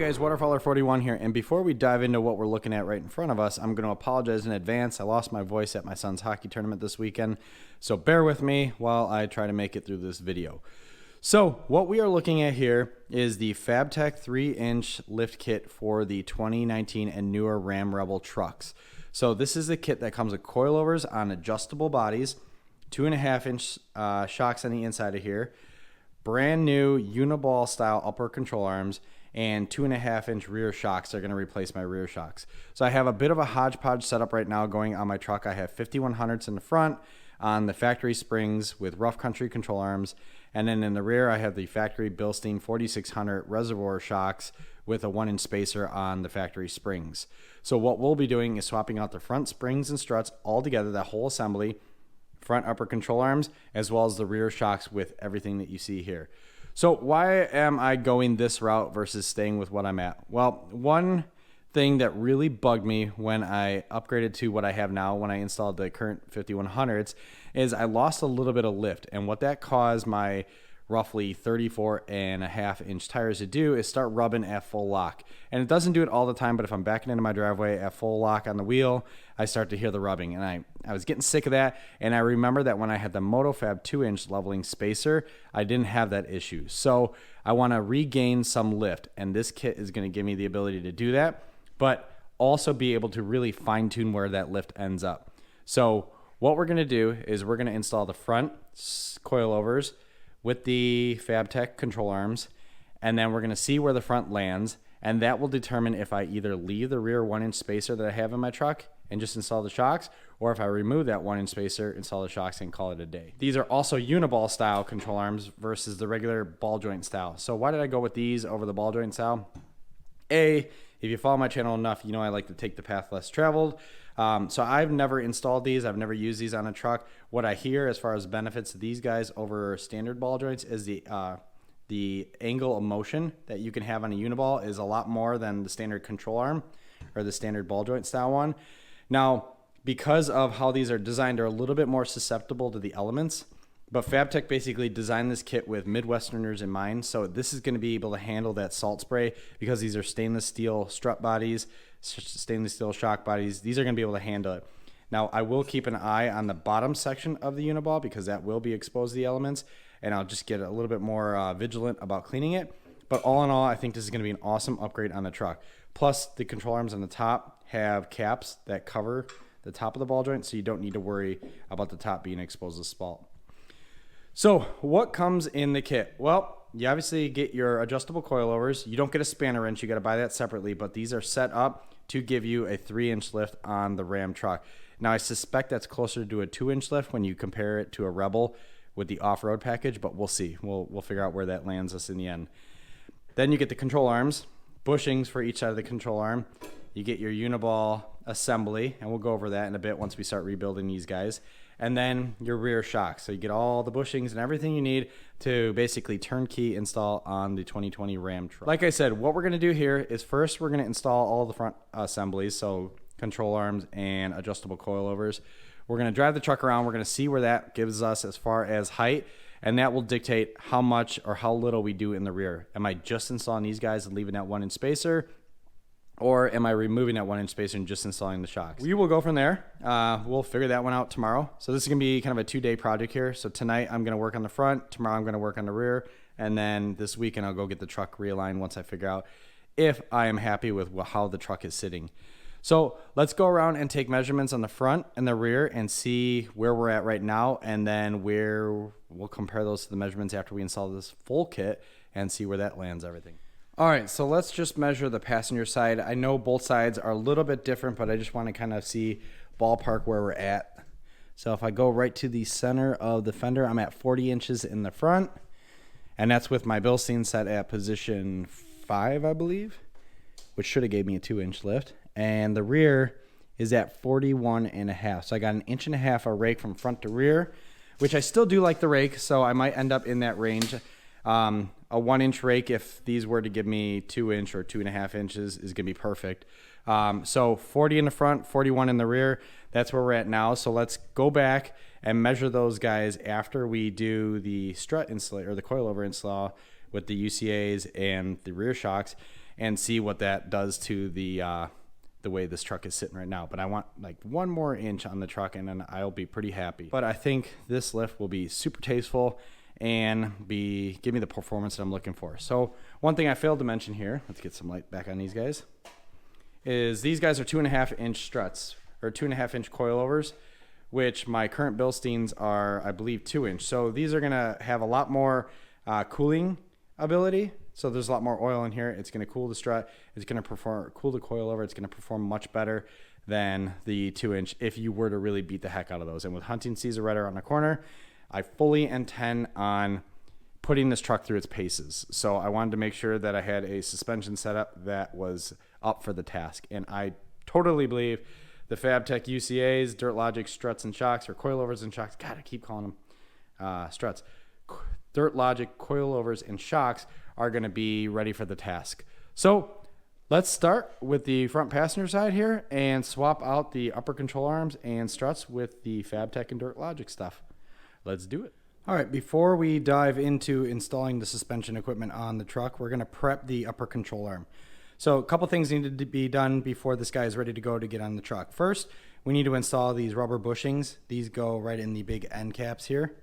guys, Waterfaller41 here, and before we dive into what we're looking at right in front of us, I'm going to apologize in advance. I lost my voice at my son's hockey tournament this weekend, so bear with me while I try to make it through this video. So what we are looking at here is the Fabtech 3-inch lift kit for the 2019 and newer Ram Rebel trucks. So this is the kit that comes with coilovers on adjustable bodies, 2.5-inch shocks on the inside of here, brand new Uniball style upper control arms, and 2.5-inch rear shocks are going to replace my rear shocks. So I have a bit of a hodgepodge setup right now going on my truck. I have 5100s in the front on the factory springs with rough country control arms, and then in the rear I have the factory Bilstein 4600 reservoir shocks with a 1-inch spacer on the factory springs. So what we'll be doing is swapping out the front springs and struts all together, that whole assembly, front upper control arms, as well as the rear shocks with everything that you see here. So why am I going this route versus staying with what I'm at? Well, one thing that really bugged me when I upgraded to what I have now, when I installed the current 5100s, is I lost a little bit of lift. And what that caused my roughly 34.5-inch tires to do is start rubbing at full lock. And it doesn't do it all the time, but if I'm backing into my driveway at full lock on the wheel, I start to hear the rubbing. And I was getting sick of that. And I remember that when I had the MotoFab 2-inch leveling spacer, I didn't have that issue. So I want to regain some lift. And this kit is going to give me the ability to do that, but also be able to really fine tune where that lift ends up. So what we're going to do is we're going to install the front coilovers with the Fabtech control arms, and then we're going to see where the front lands, and that will determine if I either leave the rear 1-inch spacer that I have in my truck and just install the shocks, or if I remove that 1-inch spacer, install the shocks, and call it a day. These are also Uniball style control arms versus the regular ball joint style. So why did I go with these over the ball joint style? If you follow my channel enough, you know I like to take the path less traveled. So I've never installed these. I've never used these on a truck. What I hear as far as benefits of these guys over standard ball joints is the angle of motion that you can have on a Uniball is a lot more than the standard control arm or the standard ball joint style one. Now, because of how these are designed, they're a little bit more susceptible to the elements. But Fabtech basically designed this kit with Midwesterners in mind. So this is going to be able to handle that salt spray because these are stainless steel strut bodies, stainless steel shock bodies. These are going to be able to handle it. Now, I will keep an eye on the bottom section of the Uniball because that will be exposed to the elements, and I'll just get a little bit more vigilant about cleaning it. But all in all, I think this is going to be an awesome upgrade on the truck. Plus, the control arms on the top have caps that cover the top of the ball joint, so you don't need to worry about the top being exposed to spalt. So what comes in the kit? Well, you obviously get your adjustable coilovers. You don't get a spanner wrench. You got to buy that separately, but these are set up to give you a 3-inch lift on the Ram truck. Now, I suspect that's closer to a 2-inch lift when you compare it to a Rebel with the off-road package, but we'll see. We'll figure out where that lands us in the end. Then you get the control arms, bushings for each side of the control arm. You get your Uniball assembly, and we'll go over that in a bit once we start rebuilding these guys. And then your rear shocks. So you get all the bushings and everything you need to basically turnkey install on the 2020 Ram truck. Like I said, what we're going to do here is first we're going to install all the front assemblies, so control arms and adjustable coilovers. We're going to drive the truck around. We're going to see where that gives us as far as height, and that will dictate how much or how little we do in the rear. Am I just installing these guys and leaving that 1-inch spacer? Or am I removing that 1-inch spacer and just installing the shocks? We will go from there. We'll figure that one out tomorrow. So this is gonna be kind of a 2-day project here. So tonight I'm gonna work on the front, tomorrow I'm gonna work on the rear, and then this weekend I'll go get the truck realigned once I figure out if I am happy with how the truck is sitting. So let's go around and take measurements on the front and the rear and see where we're at right now, and then where we'll compare those to the measurements after we install this full kit and see where that lands everything. All right, so let's just measure the passenger side. I know both sides are a little bit different, but I just want to kind of see ballpark where we're at. So if I go right to the center of the fender, I'm at 40 inches in the front, and that's with my Bilstein set at position 5, I believe, which should have gave me a 2-inch lift. And the rear is at 41.5. So I got 1.5 inches of rake from front to rear, which I still do like the rake, so I might end up in that range. A 1-inch rake, if these were to give me 2-inch or 2.5 inches, is gonna be perfect. So 40 in the front, 41 in the rear. That's where we're at now. So let's go back and measure those guys after we do the strut install or the coilover install with the UCAs and the rear shocks. and see what that does to the way this truck is sitting right now. But I want like 1 more inch on the truck and then I'll be pretty happy. But I think this lift will be super tasteful and give me the performance that I'm looking for. So one thing I failed to mention here, let's get some light back on these guys, is these guys are 2.5 inch struts, or 2.5 inch coilovers, which my current Bilsteins are, I believe, 2 inch. So these are gonna have a lot more cooling ability. So there's a lot more oil in here. It's gonna cool the strut. It's gonna cool the coilover. It's gonna perform much better than the 2 inch if you were to really beat the heck out of those. And with hunting season right around the corner, I fully intend on putting this truck through its paces. So I wanted to make sure that I had a suspension setup that was up for the task. And I totally believe the Fabtech UCAs, Dirt Logic struts and shocks, or coilovers and shocks, God, I keep calling them struts. Dirt Logic coilovers and shocks are gonna be ready for the task. So let's start with the front passenger side here and swap out the upper control arms and struts with the Fabtech and Dirt Logic stuff. Let's do it. All right, before we dive into installing the suspension equipment on the truck, we're gonna prep the upper control arm. So a couple things need to be done before this guy is ready to go to get on the truck. First, we need to install these rubber bushings. These go right in the big end caps here.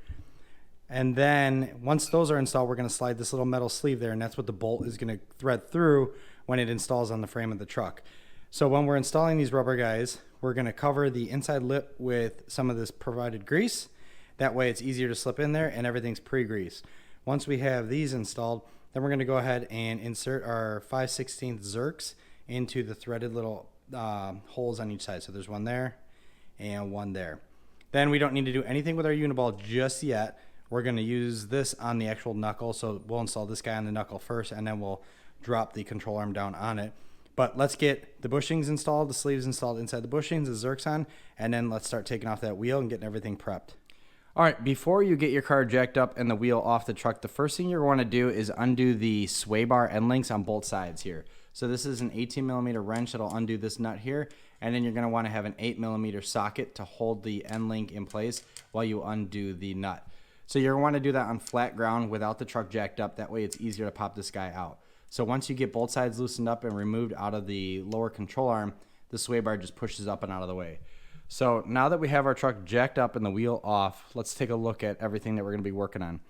And then once those are installed, we're gonna slide this little metal sleeve there, and that's what the bolt is gonna thread through when it installs on the frame of the truck. So when we're installing these rubber guys, we're gonna cover the inside lip with some of this provided grease. That way it's easier to slip in there and everything's pre-greased. Once we have these installed, then we're gonna go ahead and insert our 5/16 Zerks into the threaded little holes on each side. So there's one there and one there. Then we don't need to do anything with our Uniball just yet. We're gonna use this on the actual knuckle. So we'll install this guy on the knuckle first and then we'll drop the control arm down on it. But let's get the bushings installed, the sleeves installed inside the bushings, the Zerks on, and then let's start taking off that wheel and getting everything prepped. All right, before you get your car jacked up and the wheel off the truck, the first thing you're going to do is undo the sway bar end links on both sides here. So this is an 18mm wrench that'll undo this nut here, and then you're going to want to have an 8mm socket to hold the end link in place while you undo the nut. So you're going to want to do that on flat ground without the truck jacked up. That way it's easier to pop this guy out. So once you get both sides loosened up and removed out of the lower control arm, the sway bar just pushes up and out of the way. So now that we have our truck jacked up and the wheel off, let's take a look at everything that we're going to be working on.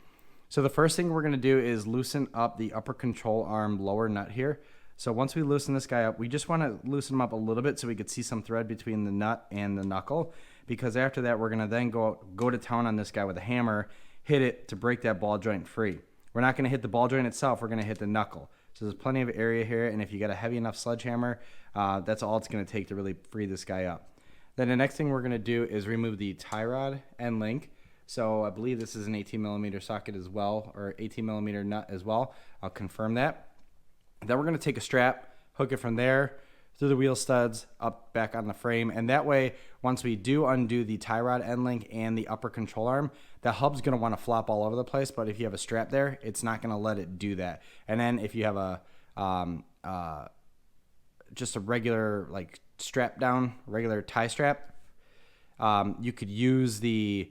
So the first thing we're going to do is loosen up the upper control arm lower nut here. So once we loosen this guy up, we just want to loosen him up a little bit so we could see some thread between the nut and the knuckle, because after that we're going to then go to town on this guy with a hammer, hit it to break that ball joint free. We're not going to hit the ball joint itself, we're going to hit the knuckle. So there's plenty of area here, and if you got a heavy enough sledgehammer, that's all it's going to take to really free this guy up. Then the next thing we're going to do is remove the tie rod end link. So I believe this is an 18mm socket as well, or 18mm nut as well. I'll confirm that. Then we're going to take a strap, hook it from there through the wheel studs up back on the frame, and that way once we do undo the tie rod end link and the upper control arm, the hub's going to want to flop all over the place, but if you have a strap there, it's not going to let it do that. And then if you have a just a regular like strap down, regular tie strap, you could use the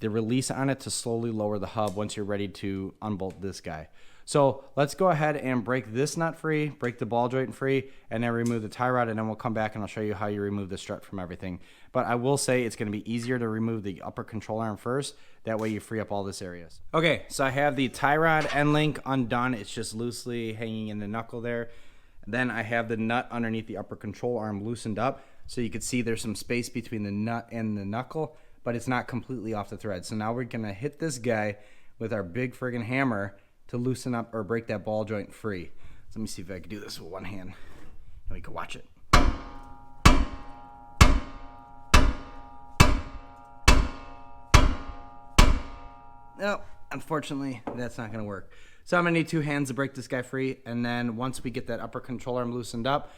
release on it to slowly lower the hub once you're ready to unbolt this guy. So let's go ahead and break this nut free, break the ball joint free, and then remove the tie rod, and then we'll come back and I'll show you how you remove the strut from everything. But I will say it's going to be easier to remove the upper control arm first. That way you free up all this areas. Okay, so I have the tie rod end link undone. It's just loosely hanging in the knuckle there. Then I have the nut underneath the upper control arm loosened up, so you can see there's some space between the nut and the knuckle, but it's not completely off the thread. So now we're gonna hit this guy with our big friggin' hammer to loosen up or break that ball joint free. So let me see if I can do this with one hand, and we can watch it. No, unfortunately, that's not gonna work. So I'm gonna need 2 hands to break this guy free, and then once we get that upper control arm loosened up,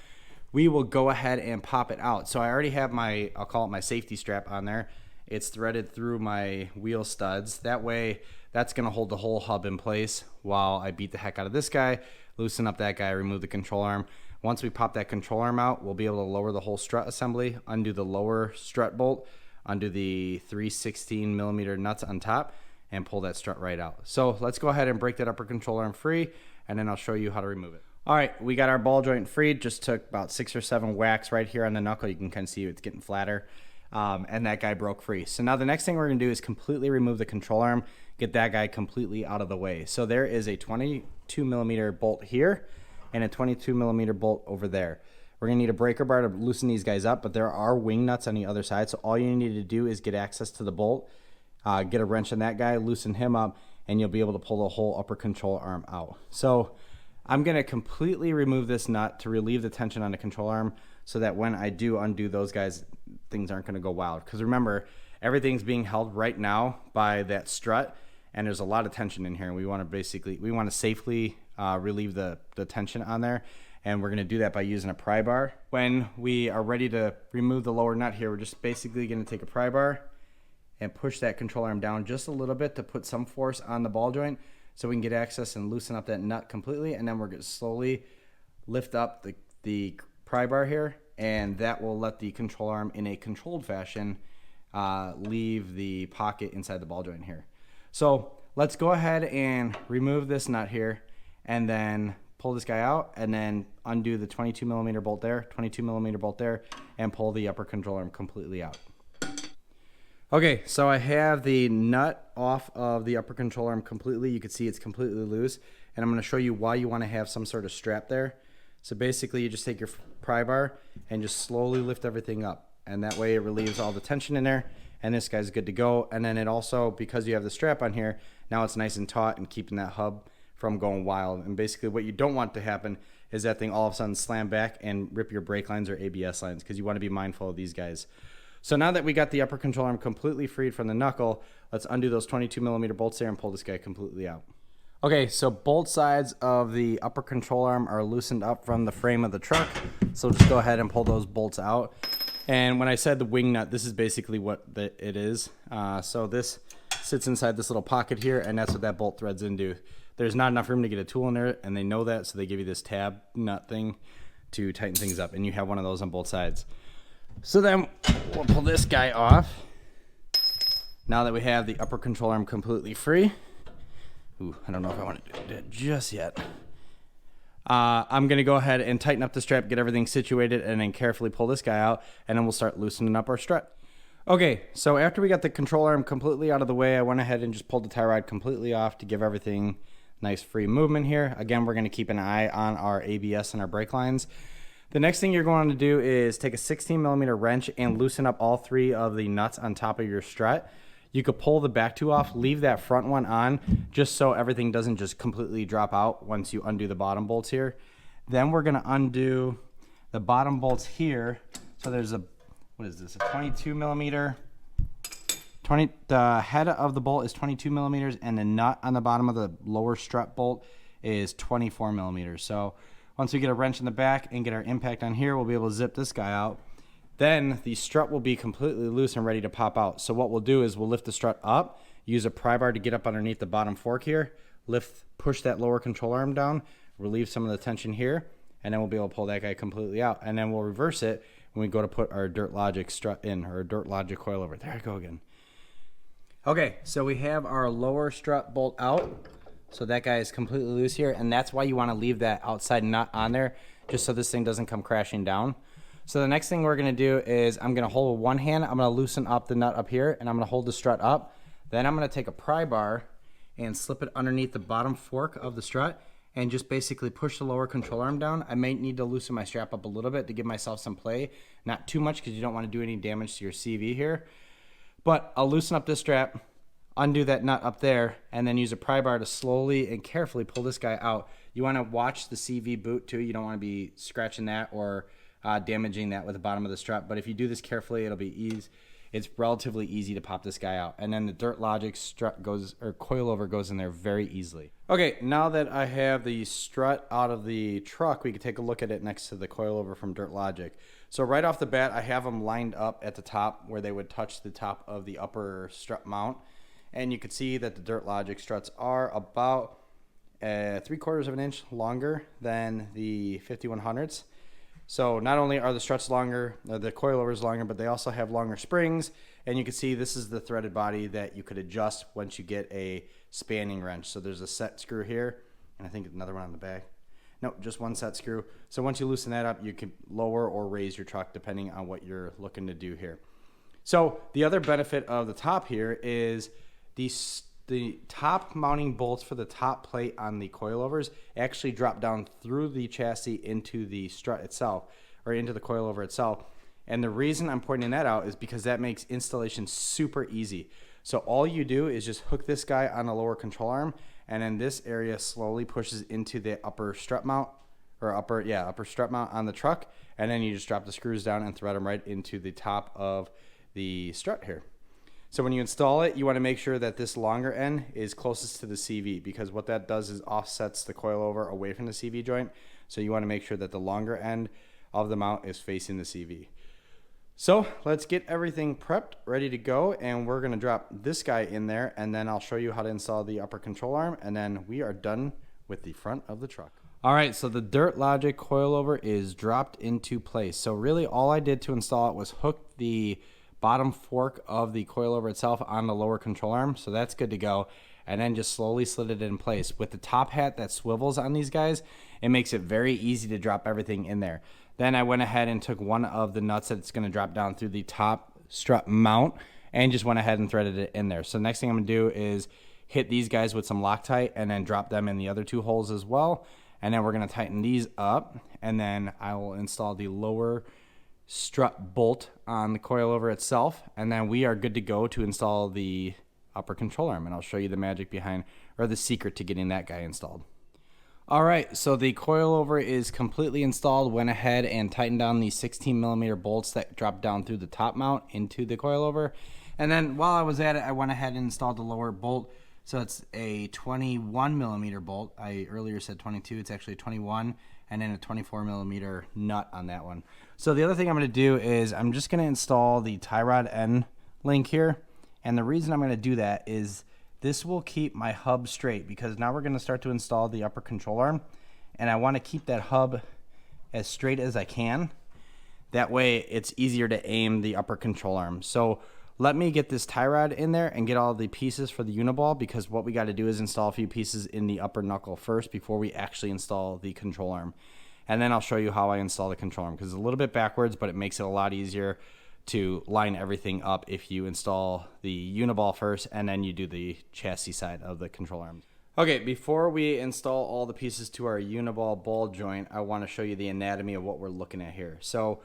we will go ahead and pop it out. So I already have my, I'll call it my safety strap on there. It's threaded through my wheel studs. That way, that's gonna hold the whole hub in place while I beat the heck out of this guy, loosen up that guy, remove the control arm. Once we pop that control arm out, we'll be able to lower the whole strut assembly, undo the lower strut bolt, undo the 3/16mm nuts on top, and pull that strut right out. So let's go ahead and break that upper control arm free, and then I'll show you how to remove it. All right, we got our ball joint freed. Just took about 6 or 7 whacks right here on the knuckle. You can kind of see it's getting flatter. And that guy broke free. So now the next thing we're going to do is completely remove the control arm, get that guy completely out of the way. So there is a 22 millimeter bolt here and a 22 millimeter bolt over there. We're going to need a breaker bar to loosen these guys up, but there are wing nuts on the other side. So all you need to do is get access to the bolt, get a wrench on that guy, loosen him up, and you'll be able to pull the whole upper control arm out. So I'm going to completely remove this nut to relieve the tension on the control arm so that when I do undo those guys, things aren't going to go wild. Because remember, everything's being held right now by that strut, and there's a lot of tension in here, and we want to safely relieve the tension on there, and we're going to do that by using a pry bar. When we are ready to remove the lower nut here, we're just basically going to take a pry bar and push that control arm down just a little bit to put some force on the ball joint so we can get access and loosen up that nut completely, and then we're going to slowly lift up the pry bar here, and that will let the control arm in a controlled fashion leave the pocket inside the ball joint here. So let's go ahead and remove this nut here and then pull this guy out and then undo the 22 millimeter bolt there, 22 millimeter bolt there, and pull the upper control arm completely out. Okay, so I have the nut off of the upper control arm completely. You can see it's completely loose, and I'm going to show you why you want to have some sort of strap there. So basically you just take your pry bar and just slowly lift everything up, and that way it relieves all the tension in there, and this guy's good to go. And then it also, because you have the strap on here, now it's nice and taut and keeping that hub from going wild. And basically what you don't want to happen is that thing all of a sudden slam back and rip your brake lines or ABS lines, because you want to be mindful of these guys. So now that we got the upper control arm completely freed from the knuckle, let's undo those 22 millimeter bolts there and pull this guy completely out. Okay, so both sides of the upper control arm are loosened up from the frame of the truck. So just go ahead and pull those bolts out. And when I said the wing nut, this is basically what it is. So this sits inside this little pocket here, and that's what that bolt threads into. There's not enough room to get a tool in there, and they know that, so they give you this tab nut thing to tighten things up, and you have one of those on both sides. So then we'll pull this guy off. Now that we have the upper control arm completely free. Ooh, I don't know if I want to do that just yet. I'm going to go ahead and tighten up the strap, get everything situated, and then carefully pull this guy out, and then we'll start loosening up our strut. Okay, so after we got the control arm completely out of the way, I went ahead and just pulled the tie rod completely off to give everything nice free movement here. Again, we're going to keep an eye on our ABS and our brake lines. The next thing you're going to do is take a 16 millimeter wrench and loosen up all 3 of the nuts on top of your strut. You could pull the back 2 off, leave that front one on, just so everything doesn't just completely drop out once you undo the bottom bolts here. Then we're going to undo the bottom bolts here. So there's a, what is this, a 22 millimeter. The head of the bolt is 22 millimeters, and the nut on the bottom of the lower strut bolt is 24 millimeters. So once we get a wrench in the back and get our impact on here, we'll be able to zip this guy out. Then the strut will be completely loose and ready to pop out. So what we'll do is we'll lift the strut up, use a pry bar to get up underneath the bottom fork here, push that lower control arm down, relieve some of the tension here, and then we'll be able to pull that guy completely out. And then we'll reverse it when we go to put our Dirt Logic strut in, or Dirt Logic coilover. There I go again. Okay, so we have our lower strut bolt out. So that guy is completely loose here, and that's why you want to leave that outside nut on there, just so this thing doesn't come crashing down. So the next thing we're going to do is I'm going to hold with one hand, I'm going to loosen up the nut up here, and I'm going to hold the strut up. Then I'm going to take a pry bar and slip it underneath the bottom fork of the strut and just basically push the lower control arm down. I may need to loosen my strap up a little bit to give myself some play. Not too much, because you don't want to do any damage to your CV here. But I'll loosen up this strap, undo that nut up there, and then use a pry bar to slowly and carefully pull this guy out. You want to watch the CV boot too. You don't want to be scratching that or damaging that with the bottom of the strut. But if you do this carefully, it'll be easy. It's relatively easy to pop this guy out. And then the Dirt Logic strut goes, or coilover goes in there very easily. Okay, now that I have the strut out of the truck, we can take a look at it next to the coilover from Dirt Logic. So right off the bat, I have them lined up at the top where they would touch the top of the upper strut mount. And you can see that the Dirt Logic struts are about 3/4 of an inch longer than the 5100s. So not only are the struts longer, the coilovers longer, but they also have longer springs. And you can see this is the threaded body that you could adjust once you get a spanning wrench. So there's a set screw here, and I think another one on the back. No, just one set screw. So once you loosen that up, you can lower or raise your truck depending on what you're looking to do here. So the other benefit of the top here is the top mounting bolts for the top plate on the coilovers actually drop down through the chassis into the strut itself, or into the coilover itself. And the reason I'm pointing that out is because that makes installation super easy. So all you do is just hook this guy on a lower control arm, and then this area slowly pushes into the upper strut mount, or upper strut mount on the truck, and then you just drop the screws down and thread them right into the top of the strut here. So when you install it, you want to make sure that this longer end is closest to the CV, because what that does is offsets the coilover away from the CV joint. So you want to make sure that the longer end of the mount is facing the CV. So let's get everything prepped, ready to go, and we're going to drop this guy in there, and then I'll show you how to install the upper control arm, and then we are done with the front of the truck. All right, so the Dirt Logic coilover is dropped into place. So really all I did to install it was hook the bottom fork of the coilover itself on the lower control arm, so that's good to go, and then just slowly slid it in place. With the top hat that swivels on these guys, it makes it very easy to drop everything in there. Then I went ahead and took one of the nuts that's going to drop down through the top strut mount and just went ahead and threaded it in there. So next thing I'm going to do is hit these guys with some Loctite and then drop them in the other two holes as well. And then we're going to tighten these up, and then I will install the lower strut bolt on the coilover itself, and then we are good to go to install the upper control arm, and I'll show you the magic behind, or the secret to getting that guy installed. All right, so the coilover is completely installed. Went ahead and tightened down the 16mm bolts that drop down through the top mount into the coilover. And then while I was at it, I went ahead and installed the lower bolt. So it's a 21mm bolt. I earlier said 22, it's actually 21, and then a 24mm nut on that one. So the other thing I'm going to do is I'm just going to install the tie rod end link here. And the reason I'm going to do that is this will keep my hub straight, because now we're going to start to install the upper control arm, and I want to keep that hub as straight as I can. That way it's easier to aim the upper control arm. So let me get this tie rod in there and get all the pieces for the Uniball, because what we got to do is install a few pieces in the upper knuckle first before we actually install the control arm. And then I'll show you how I install the control arm, because it's a little bit backwards, but it makes it a lot easier to line everything up if you install the Uniball first and then you do the chassis side of the control arm. Okay, before we install all the pieces to our Uniball ball joint, I want to show you the anatomy of what we're looking at here. So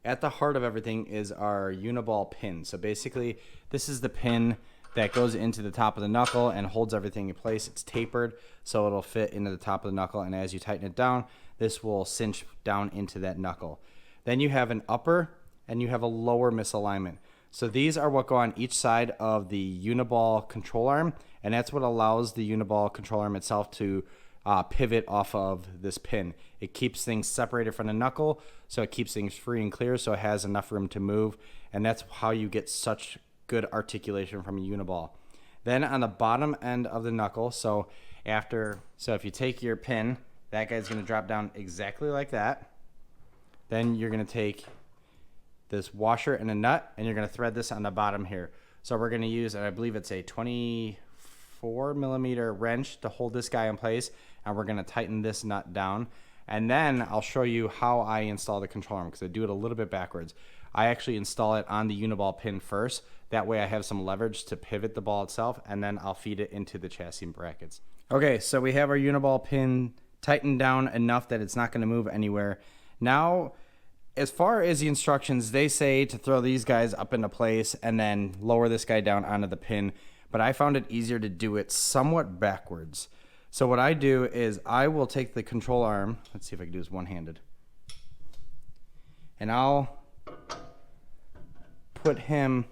at the heart of everything is our Uniball pin. So basically this is the pin that goes into the top of the knuckle and holds everything in place. It's tapered so it'll fit into the top of the knuckle, and as you tighten it down, this will cinch down into that knuckle. Then you have an upper and you have a lower misalignment. So these are what go on each side of the Uniball control arm, and that's what allows the Uniball control arm itself to pivot off of this pin. It keeps things separated from the knuckle, so it keeps things free and clear, so it has enough room to move, and that's how you get such good articulation from a Uniball. Then on the bottom end of the knuckle, so if you take your pin, that guy's gonna drop down exactly like that. Then you're gonna take this washer and a nut, and you're going to thread this on the bottom here. So we're going to use, and I believe it's a 24mm wrench to hold this guy in place, and we're going to tighten this nut down. And then I'll show you how I install the control arm, because I do it a little bit backwards. I actually install it on the Uniball pin first. That way I have some leverage to pivot the ball itself, and then I'll feed it into the chassis brackets. Okay, so we have our Uniball pin tightened down enough that it's not going to move anywhere. Now, as far as the instructions, they say to throw these guys up into place and then lower this guy down onto the pin, but I found it easier to do it somewhat backwards. So what I do is I will take the control arm, let's see if I can do this one-handed, and I'll put him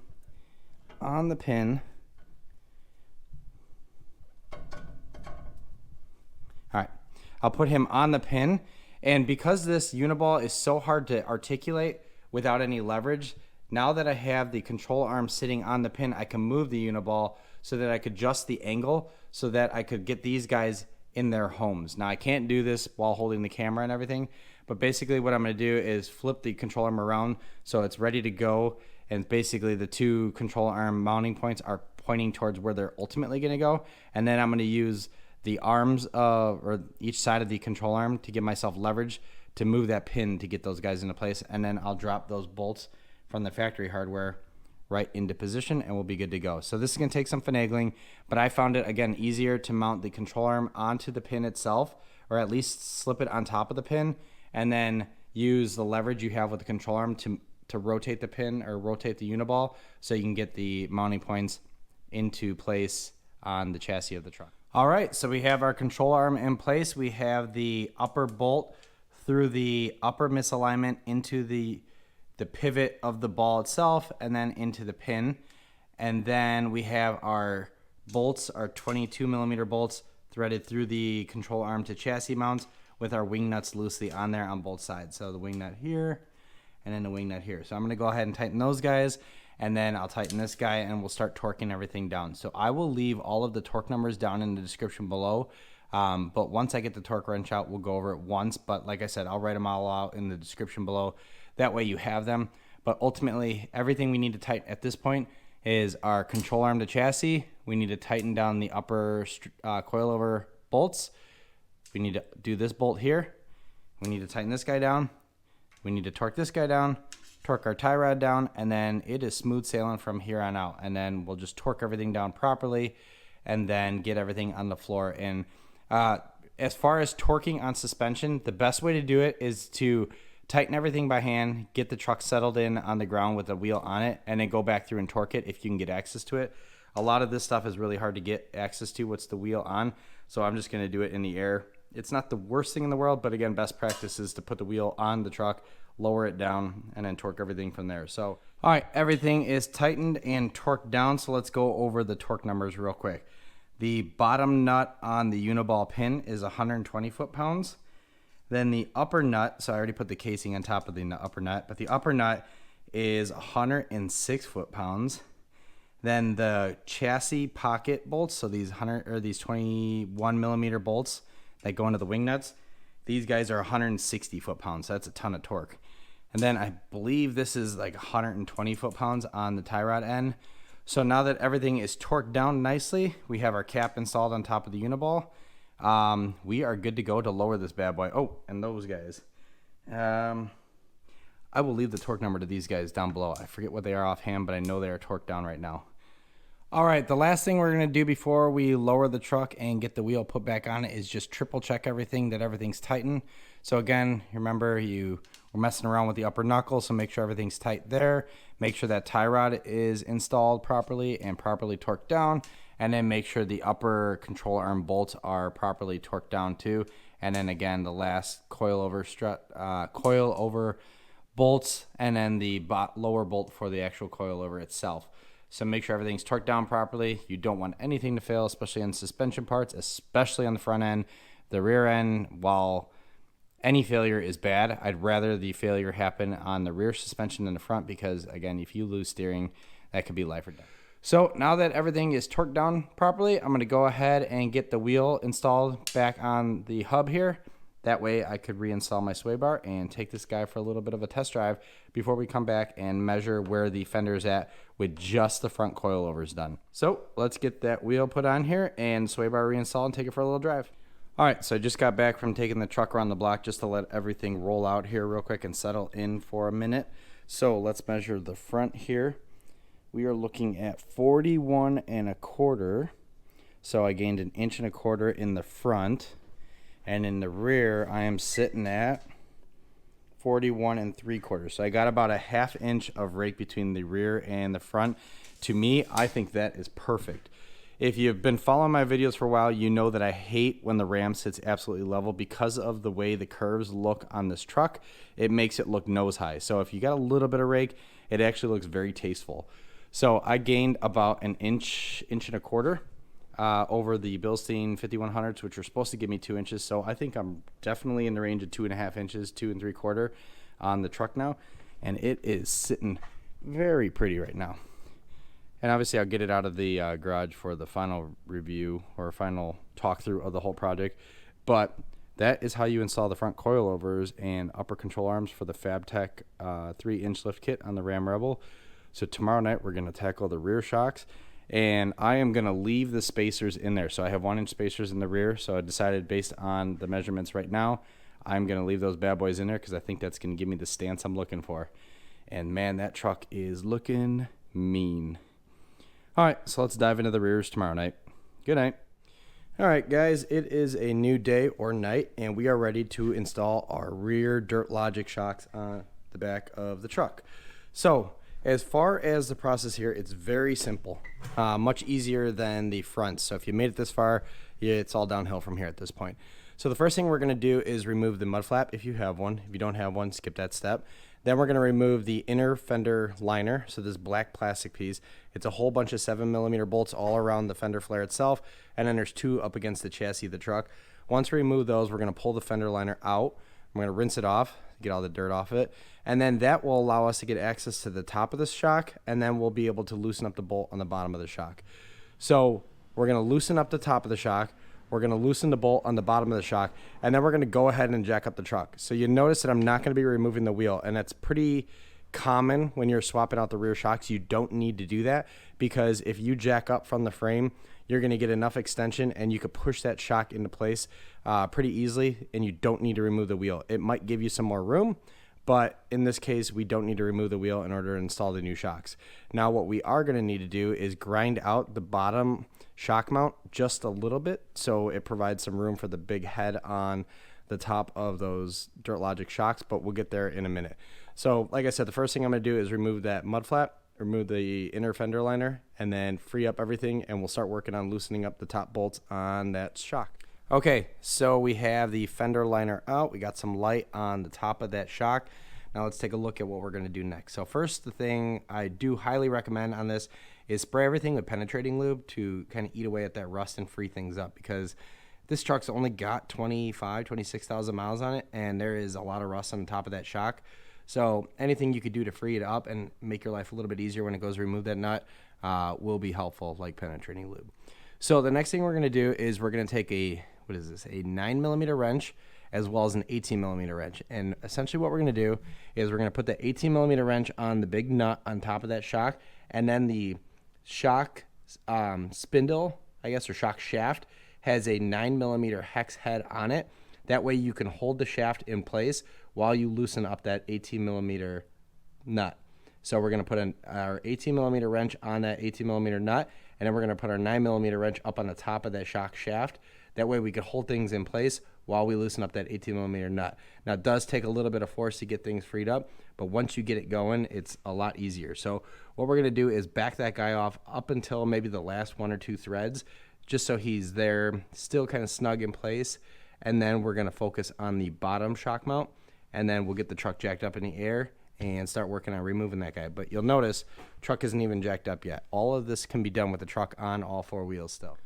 on the pin. All right, I'll put him on the pin. And because this Uniball is so hard to articulate without any leverage, now that I have the control arm sitting on the pin, I can move the Uniball so that I could adjust the angle so that I could get these guys in their homes. Now I can't do this while holding the camera and everything, but basically what I'm going to do is flip the control arm around so it's ready to go, and basically the two control arm mounting points are pointing towards where they're ultimately going to go, and then I'm going to use the arms or each side of the control arm to give myself leverage to move that pin to get those guys into place. And then I'll drop those bolts from the factory hardware right into position and we'll be good to go. So this is going to take some finagling, but I found it, again, easier to mount the control arm onto the pin itself, or at least slip it on top of the pin, and then use the leverage you have with the control arm to rotate the pin or rotate the Uniball so you can get the mounting points into place on the chassis of the truck. All right, so we have our control arm in place. We have the upper bolt through the upper misalignment into the pivot of the ball itself and then into the pin. And then we have our bolts, our 22 millimeter bolts threaded through the control arm to chassis mounts with our wing nuts loosely on there on both sides. So the wing nut here and then the wing nut here. So I'm gonna go ahead and tighten those guys, and then I'll tighten this guy and we'll start torquing everything down. So I will leave all of the torque numbers down in the description below. But once I get the torque wrench out, we'll go over it once. But like I said, I'll write them all out in the description below. That way you have them. But ultimately, everything we need to tighten at this point is our control arm to chassis. We need to tighten down the upper coilover bolts. We need to do this bolt here. We need to tighten this guy down. We need to torque this guy down, torque our tie rod down, and then it is smooth sailing from here on out. And then we'll just torque everything down properly and then get everything on the floor. And as far as torquing on suspension, the best way to do it is to tighten everything by hand, get the truck settled in on the ground with a wheel on it, and then go back through and torque it if you can get access to it. A lot of this stuff is really hard to get access to what's the wheel on, so I'm just going to do it in the air. It's not the worst thing in the world, but again, best practice is to put the wheel on the truck, lower it down, and then torque everything from there. So, all right, everything is tightened and torqued down, so let's go over the torque numbers real quick. The bottom nut on the Uniball pin is 120 foot-pounds. Then the upper nut, so I already put the casing on top of the upper nut, but the upper nut is 106 foot-pounds. Then the chassis pocket bolts, so these 21 millimeter bolts that go into the wing nuts, these guys are 160 foot-pounds, so that's a ton of torque. And then I believe this is like 120 foot-pounds on the tie rod end. So now that everything is torqued down nicely, we have our cap installed on top of the Uniball. We are good to go to lower this bad boy. Oh, and those guys. I will leave the torque number to these guys down below. I forget what they are offhand, but I know they are torqued down right now. All right, the last thing we're going to do before we lower the truck and get the wheel put back on it is just triple check everything, that everything's tightened. So again, remember we're messing around with the upper knuckle, so make sure everything's tight there. Make sure that tie rod is installed properly and properly torqued down. And then make sure the upper control arm bolts are properly torqued down too. And then again, the last coilover bolts, and then the lower bolt for the actual coilover itself. So make sure everything's torqued down properly. You don't want anything to fail, especially on suspension parts, especially on the front end. The rear end, while any failure is bad, I'd rather the failure happen on the rear suspension than the front, because again, if you lose steering, that could be life or death. So now that everything is torqued down properly, I'm going to go ahead and get the wheel installed back on the hub here. That way I could reinstall my sway bar and take this guy for a little bit of a test drive before we come back and measure where the fender's at with just the front coilovers done. So let's get that wheel put on here and sway bar reinstalled and take it for a little drive. All right, so I just got back from taking the truck around the block just to let everything roll out here real quick and settle in for a minute. So let's measure the front here. We are looking at 41 1/4. So I gained 1 1/4 inches in the front. And in the rear, I am sitting at 41 3/4. So I got about a 1/2 inch of rake between the rear and the front. To me, I think that is perfect. If you've been following my videos for a while, you know that I hate when the ram sits absolutely level because of the way the curves look on this truck. It makes it look nose high. So if you got a little bit of rake, it actually looks very tasteful. So I gained about 1 inch, 1.25 inches over the Bilstein 5100s, which are supposed to give me 2 inches. So I think I'm definitely in the range of 2.5 inches, 2 3/4 on the truck now. And it is sitting very pretty right now. And obviously I'll get it out of the garage for the final review or final talk through of the whole project. But that is how you install the front coilovers and upper control arms for the Fabtech 3-inch lift kit on the Ram Rebel. So tomorrow night we're going to tackle the rear shocks and I am going to leave the spacers in there. So I have 1-inch spacers in the rear, so I decided based on the measurements right now, I'm going to leave those bad boys in there because I think that's going to give me the stance I'm looking for. And man, that truck is looking mean. All right, so let's dive into the rears tomorrow night. Good night. All right, guys, it is a new day or night, and we are ready to install our rear Dirt Logic shocks on the back of the truck. So as far as the process here, it's very simple, much easier than the front. So if you made it this far, it's all downhill from here at this point. So the first thing we're going to do is remove the mud flap if you have one. If you don't have one, skip that step. Then we're going to remove the inner fender liner, so this black plastic piece. It's a whole bunch of 7mm bolts all around the fender flare itself, and then there's 2 up against the chassis of the truck. Once we remove those, we're going to pull the fender liner out. I'm going to rinse it off, get all the dirt off it, and then that will allow us to get access to the top of the shock, and then we'll be able to loosen up the bolt on the bottom of the shock. So we're going to loosen up the top of the shock. We're going to loosen the bolt on the bottom of the shock, and then we're going to go ahead and jack up the truck. So you notice that I'm not going to be removing the wheel, and that's pretty common when you're swapping out the rear shocks. You don't need to do that because if you jack up from the frame, you're going to get enough extension and you could push that shock into place pretty easily, and you don't need to remove the wheel. It might give you some more room, but in this case, we don't need to remove the wheel in order to install the new shocks. Now, what we are going to need to do is grind out the bottom shock mount just a little bit so it provides some room for the big head on the top of those Dirt Logic shocks, but we'll get there in a minute. So like I said, the first thing I'm going to do is remove that mud flap, remove the inner fender liner, and then free up everything, and we'll start working on loosening up the top bolts on that shock. Okay, so we have the fender liner out. We got some light on the top of that shock. Now let's take a look at what we're going to do next. So first, the thing I do highly recommend on this is spray everything with penetrating lube to kind of eat away at that rust and free things up, because this truck's only got 26,000 miles on it, and there is a lot of rust on the top of that shock. So anything you could do to free it up and make your life a little bit easier when it goes to remove that nut will be helpful, like penetrating lube. So the next thing we're going to do is we're going to take a 9mm wrench as well as an 18mm wrench. And essentially what we're going to do is we're going to put the 18mm wrench on the big nut on top of that shock, and then the shock spindle, I guess, or shock shaft has a 9mm hex head on it. That way you can hold the shaft in place while you loosen up that 18mm nut. So we're going to put our 18mm wrench on that 18mm nut, and then we're going to put our 9mm wrench up on the top of that shock shaft. That way we can hold things in place while we loosen up that 18mm nut. Now, it does take a little bit of force to get things freed up, but once you get it going, it's a lot easier. So what we're going to do is back that guy off up until maybe the last 1 or 2 threads, just so he's there, still kind of snug in place. And then we're going to focus on the bottom shock mount, and then we'll get the truck jacked up in the air and start working on removing that guy. But you'll notice truck isn't even jacked up yet. All of this can be done with the truck on all 4 wheels still.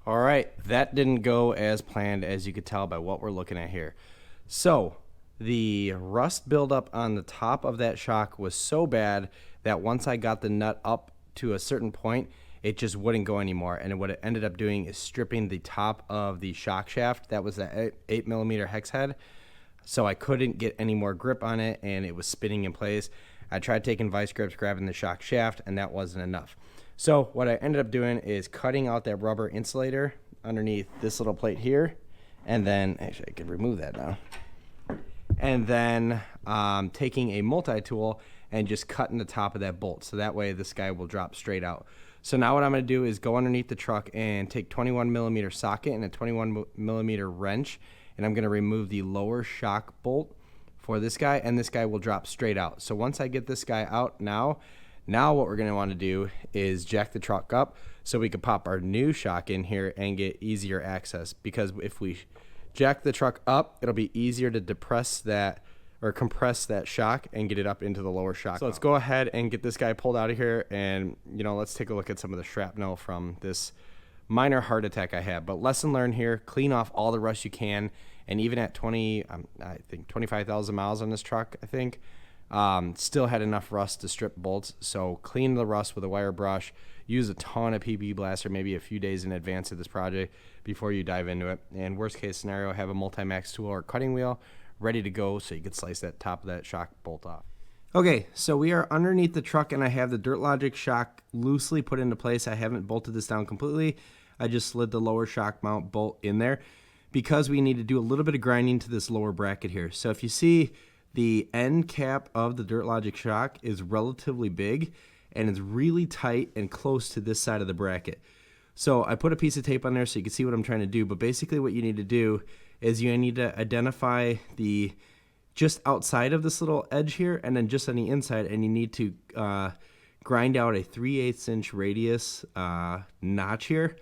All right, that didn't go as planned, as you could tell by what we're looking at here. So the rust buildup on the top of that shock was so bad that once I got the nut up to a certain point, it just wouldn't go anymore. And what it ended up doing is stripping the top of the shock shaft. That was that 8mm hex head. So I couldn't get any more grip on it, and it was spinning in place. I tried taking vice grips, grabbing the shock shaft, and that wasn't enough. So what I ended up doing is cutting out that rubber insulator underneath this little plate here, and then, actually I could remove that now, and then taking a multi-tool and just cutting the top of that bolt, so that way this guy will drop straight out. So now what I'm going to do is go underneath the truck and take 21mm socket and a 21mm wrench, and I'm going to remove the lower shock bolt for this guy, and this guy will drop straight out. So once I get this guy out now what we're going to want to do is jack the truck up so we can pop our new shock in here and get easier access, because if we jack the truck up, it'll be easier to depress that or compress that shock and get it up into the lower shock. So let's go ahead and get this guy pulled out of here, and let's take a look at some of the shrapnel from this minor heart attack I had. But lesson learned here: clean off all the rust you can. And even at 25,000 miles on this truck, I think, still had enough rust to strip bolts. So clean the rust with a wire brush. Use a ton of PB blaster, maybe a few days in advance of this project before you dive into it. And worst case scenario, have a multi-max tool or cutting wheel ready to go so you can slice that top of that shock bolt off. Okay, so we are underneath the truck and I have the Dirt Logic shock loosely put into place. I haven't bolted this down completely. I just slid the lower shock mount bolt in there because we need to do a little bit of grinding to this lower bracket here. So if you see, the end cap of the Dirt Logic shock is relatively big and it's really tight and close to this side of the bracket. So I put a piece of tape on there so you can see what I'm trying to do, but basically what you need to do is you need to identify the just outside of this little edge here and then just on the inside, and you need to grind out a 3/8 inch radius notch here.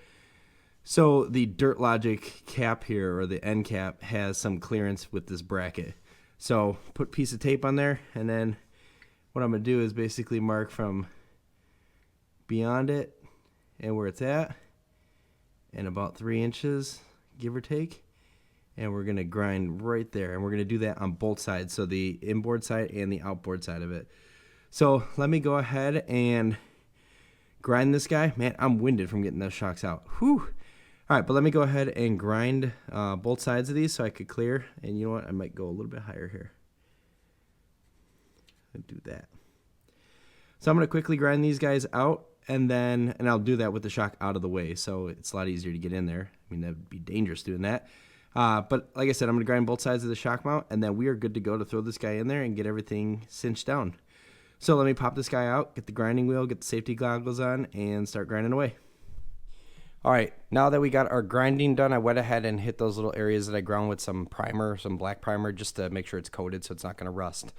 So the Dirt Logic cap here, or the end cap, has some clearance with this bracket. So put a piece of tape on there, and then what I'm going to do is basically mark from beyond it and where it's at, and about 3 inches, give or take. And we're going to grind right there, and we're going to do that on both sides, so the inboard side and the outboard side of it. So let me go ahead and grind this guy. Man, I'm winded from getting those shocks out. Whew. All right, but let me go ahead and grind both sides of these so I could clear. And you know what? I might go a little bit higher here. I'll do that. So I'm going to quickly grind these guys out, and I'll do that with the shock out of the way, so it's a lot easier to get in there. I mean, that would be dangerous doing that. But like I said, I'm going to grind both sides of the shock mount, and then we are good to go to throw this guy in there and get everything cinched down. So let me pop this guy out, get the grinding wheel, get the safety goggles on, and start grinding away. All right, now that we got our grinding done, I went ahead and hit those little areas that I ground with some primer, some black primer, just to make sure it's coated so it's not going to rust.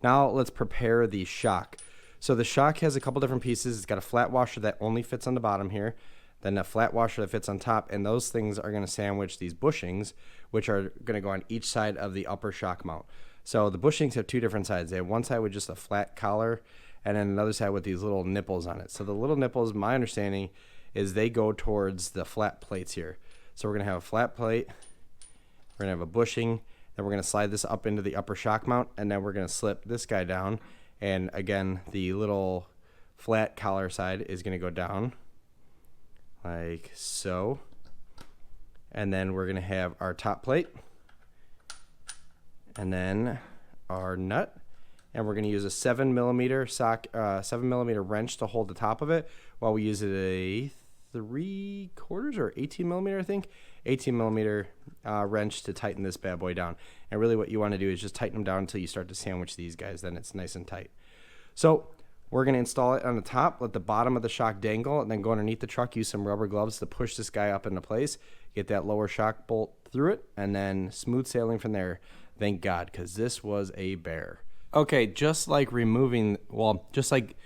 Now let's prepare the shock. So the shock has a couple different pieces. It's got a flat washer that only fits on the bottom here, then a flat washer that fits on top, and those things are going to sandwich these bushings, which are going to go on each side of the upper shock mount. So the bushings have two different sides. They have one side with just a flat collar, and then another side with these little nipples on it. So the little nipples, my understanding, is they go towards the flat plates here. So we're going to have a flat plate, we're going to have a bushing, then we're going to slide this up into the upper shock mount, and then we're going to slip this guy down. And again, the little flat collar side is going to go down like so. And then we're going to have our top plate, and then our nut, and we're going to use a 7mm sock, 7mm wrench to hold the top of it, while we use a 3/4 or 18mm, I think, 18mm wrench to tighten this bad boy down. And really what you want to do is just tighten them down until you start to sandwich these guys, then it's nice and tight. So we're going to install it on the top, let the bottom of the shock dangle, and then go underneath the truck, use some rubber gloves to push this guy up into place, get that lower shock bolt through it, and then smooth sailing from there. Thank God, because this was a bear. Okay, just like just like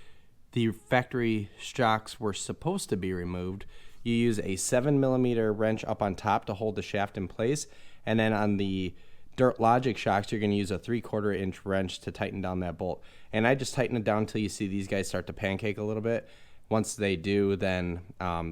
the factory shocks were supposed to be removed, you use a 7mm wrench up on top to hold the shaft in place, and then on the Dirt Logic shocks, you're going to use a 3/4 inch wrench to tighten down that bolt. And I just tighten it down until you see these guys start to pancake a little bit. Once they do, then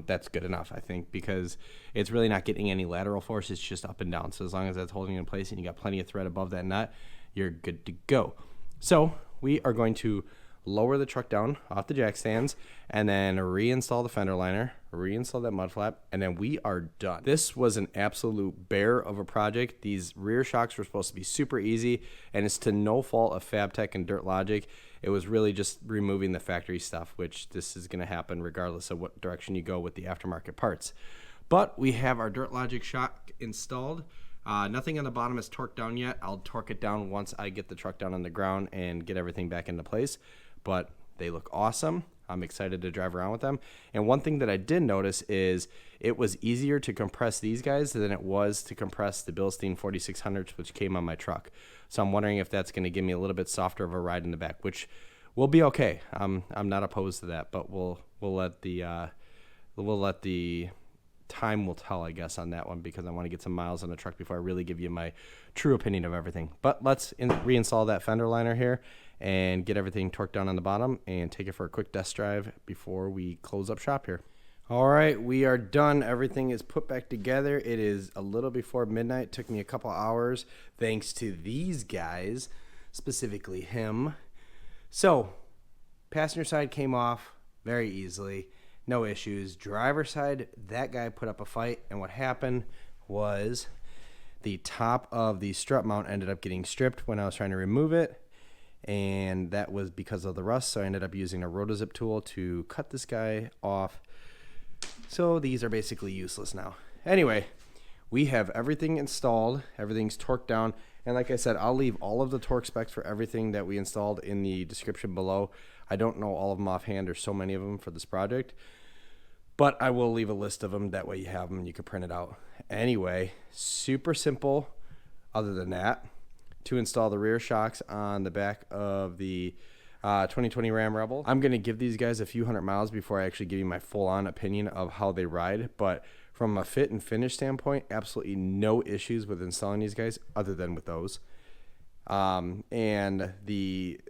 that's good enough, I think, because it's really not getting any lateral force. It's just up and down. So as long as that's holding in place and you got plenty of thread above that nut, you're good to go. So we are going to lower the truck down off the jack stands, and then reinstall the fender liner, reinstall that mud flap, and then we are done. This was an absolute bear of a project. These rear shocks were supposed to be super easy, and it's to no fault of Fabtech and Dirt Logic. It was really just removing the factory stuff, which this is going to happen regardless of what direction you go with the aftermarket parts. But we have our Dirt Logic shock installed. Nothing on the bottom is torqued down yet. I'll torque it down once I get the truck down on the ground and get everything back into place. But they look awesome. I'm excited to drive around with them. And one thing that I did notice is it was easier to compress these guys than it was to compress the Bilstein 4600s, which came on my truck. So I'm wondering if that's going to give me a little bit softer of a ride in the back, which will be okay. I'm not opposed to that, but we'll let the time will tell, I guess, on that one, because I want to get some miles on the truck before I really give you my true opinion of everything. But let's reinstall that fender liner here and get everything torqued down on the bottom and take it for a quick test drive before we close up shop here. All right, we are done. Everything is put back together. It is a little before midnight. It took me a couple hours thanks to these guys, specifically him. So passenger side came off very easily. No issues. Driver side, that guy put up a fight, and what happened was the top of the strut mount ended up getting stripped when I was trying to remove it, and that was because of the rust. So I ended up using a rotozip tool to cut this guy off. So these are basically useless now. Anyway, we have everything installed, everything's torqued down, and like I said, I'll leave all of the torque specs for everything that we installed in the description below. I don't know all of them offhand, there's so many of them for this project, but I will leave a list of them, that way you have them and you can print it out. Anyway, super simple other than that to install the rear shocks on the back of the 2020 Ram Rebel. I'm going to give these guys a few hundred miles before I actually give you my full-on opinion of how they ride, but from a fit and finish standpoint, absolutely no issues with installing these guys other than with those. And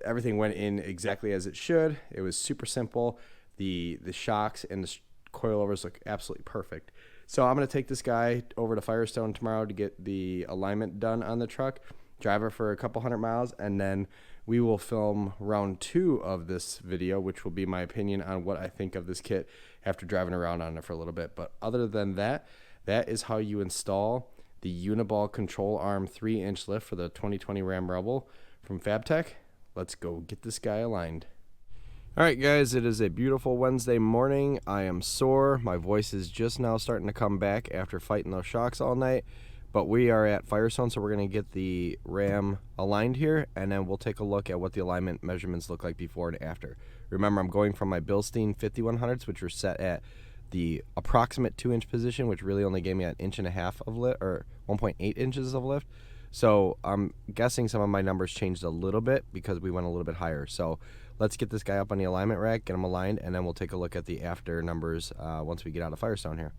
everything went in exactly as it should. It was super simple. The shocks and the coilovers look absolutely perfect. So I'm going to take this guy over to Firestone tomorrow to get the alignment done on the truck, drive it for a couple hundred miles, and then we will film round 2 of this video, which will be my opinion on what I think of this kit after driving around on it for a little bit. But other than that, that is how you install the Uniball control arm 3-inch lift for the 2020 Ram Rebel from Fabtech. Let's go get this guy aligned. All right, guys, it is a beautiful Wednesday morning. I am sore. My voice is just now starting to come back after fighting those shocks all night. But we are at Firestone, so we're going to get the Ram aligned here, and then we'll take a look at what the alignment measurements look like before and after. Remember, I'm going from my Bilstein 5100s, which were set at the approximate 2-inch position, which really only gave me an 1.5 inches of lift, or 1.8 inches of lift. So I'm guessing some of my numbers changed a little bit because we went a little bit higher. So let's get this guy up on the alignment rack, get him aligned, and then we'll take a look at the after numbers once we get out of Firestone here.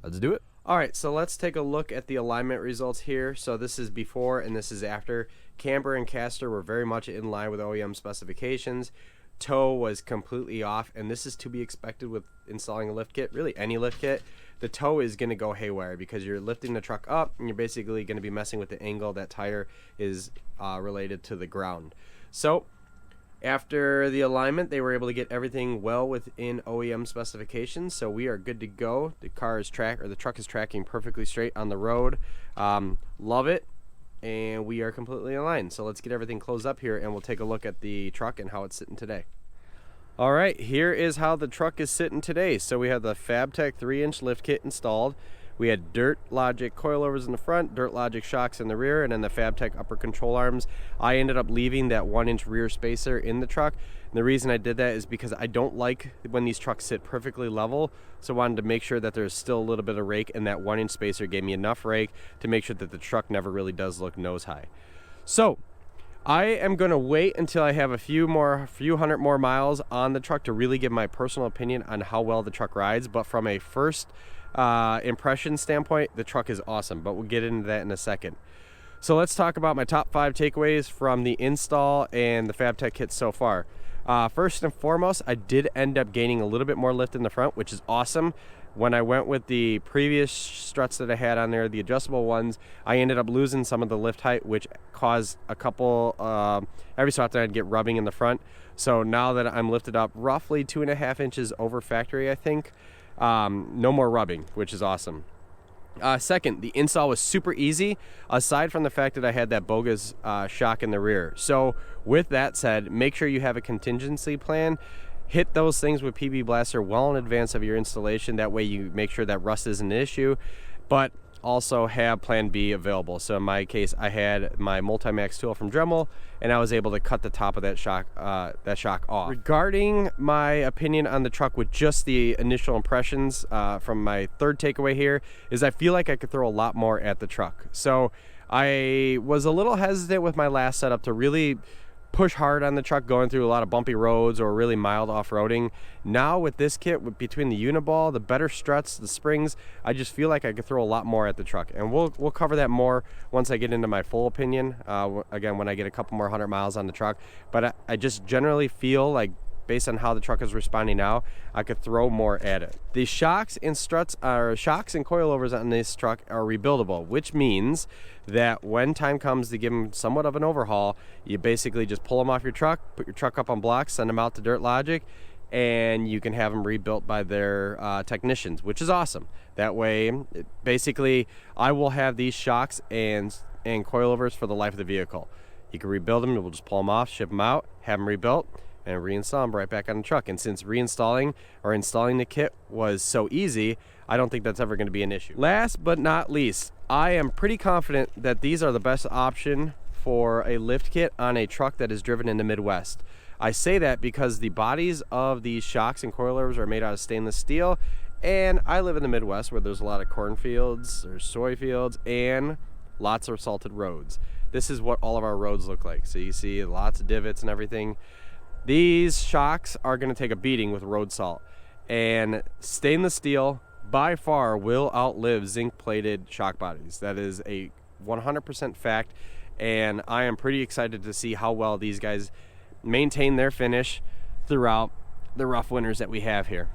Let's do it. All right, so let's take a look at the alignment results here. So this is before and this is after. Camber and caster were very much in line with OEM specifications. Toe was completely off, and this is to be expected with installing a lift kit, really any lift kit. The toe is going to go haywire because you're lifting the truck up and you're basically going to be messing with the angle that tire is related to the ground. So after the alignment, they were able to get everything well within OEM specifications, so we are good to go. The truck is tracking perfectly straight on the road. Love it, and we are completely aligned. So let's get everything closed up here, and we'll take a look at the truck and how it's sitting today. All right, here is how the truck is sitting today. So we have the Fabtech 3-inch lift kit installed. We had Dirt Logic coilovers in the front, Dirt Logic shocks in the rear, and then the Fabtech upper control arms. I ended up leaving that 1-inch rear spacer in the truck. And the reason I did that is because I don't like when these trucks sit perfectly level. So I wanted to make sure that there's still a little bit of rake, and that 1-inch spacer gave me enough rake to make sure that the truck never really does look nose high. So I am going to wait until I have a few hundred more miles on the truck to really give my personal opinion on how well the truck rides. But from a first impression standpoint, the truck is awesome, but we'll get into that in a second. So let's talk about my top 5 takeaways from the install and the Fabtech kit so far. First and foremost, I did end up gaining a little bit more lift in the front, which is awesome. When I went with the previous struts that I had on there, the adjustable ones, I ended up losing some of the lift height, which caused a couple, every so often I'd get rubbing in the front. So now that I'm lifted up roughly 2.5 inches over factory, I think, no more rubbing, which is awesome. Second, the install was super easy, aside from the fact that I had that bogus shock in the rear. So with that said, make sure you have a contingency plan. Hit those things with PB Blaster well in advance of your installation. That way you make sure that rust isn't an issue, but also have plan B available. So in my case, I had my Multimax tool from Dremel, and I was able to cut the top of that shock off. Regarding my opinion on the truck with just the initial impressions from my third takeaway here, is I feel like I could throw a lot more at the truck. So I was a little hesitant with my last setup to really push hard on the truck going through a lot of bumpy roads or really mild off-roading. Now with this kit, between the Uniball, the better struts, the springs, I just feel like I could throw a lot more at the truck, and we'll cover that more once I get into my full opinion, again when I get a couple more 100 miles on the truck. But I just generally feel like, based on how the truck is responding now, I could throw more at it. The shocks and coilovers on this truck are rebuildable, which means that when time comes to give them somewhat of an overhaul, you basically just pull them off your truck, put your truck up on blocks, send them out to Dirt Logic, and you can have them rebuilt by their technicians, which is awesome. That way, basically, I will have these shocks and coilovers for the life of the vehicle. You can rebuild them. We'll just pull them off, ship them out, have them rebuilt, and reinstall them right back on the truck. And since reinstalling or installing the kit was so easy, I don't think that's ever going to be an issue. Last but not least, I am pretty confident that these are the best option for a lift kit on a truck that is driven in the Midwest. I say that because the bodies of these shocks and coilovers are made out of stainless steel, and I live in the Midwest where there's a lot of cornfields, there's soy fields, and lots of salted roads. This is what all of our roads look like. So you see lots of divots and everything. These shocks are going to take a beating with road salt, and stainless steel by far will outlive zinc plated shock bodies. That is a 100% fact, and I am pretty excited to see how well these guys maintain their finish throughout the rough winters that we have here.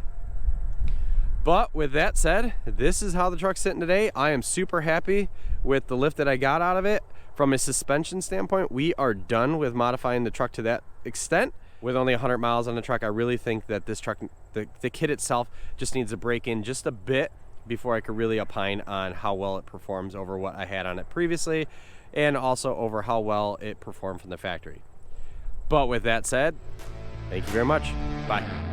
But with that said, this is how the truck's sitting today. I am super happy with the lift that I got out of it. From a suspension standpoint, we are done with modifying the truck to that extent. With only 100 miles on the truck, I really think that this truck, the kit itself, just needs to break in just a bit before I could really opine on how well it performs over what I had on it previously, and also over how well it performed from the factory. But with that said, thank you very much. Bye.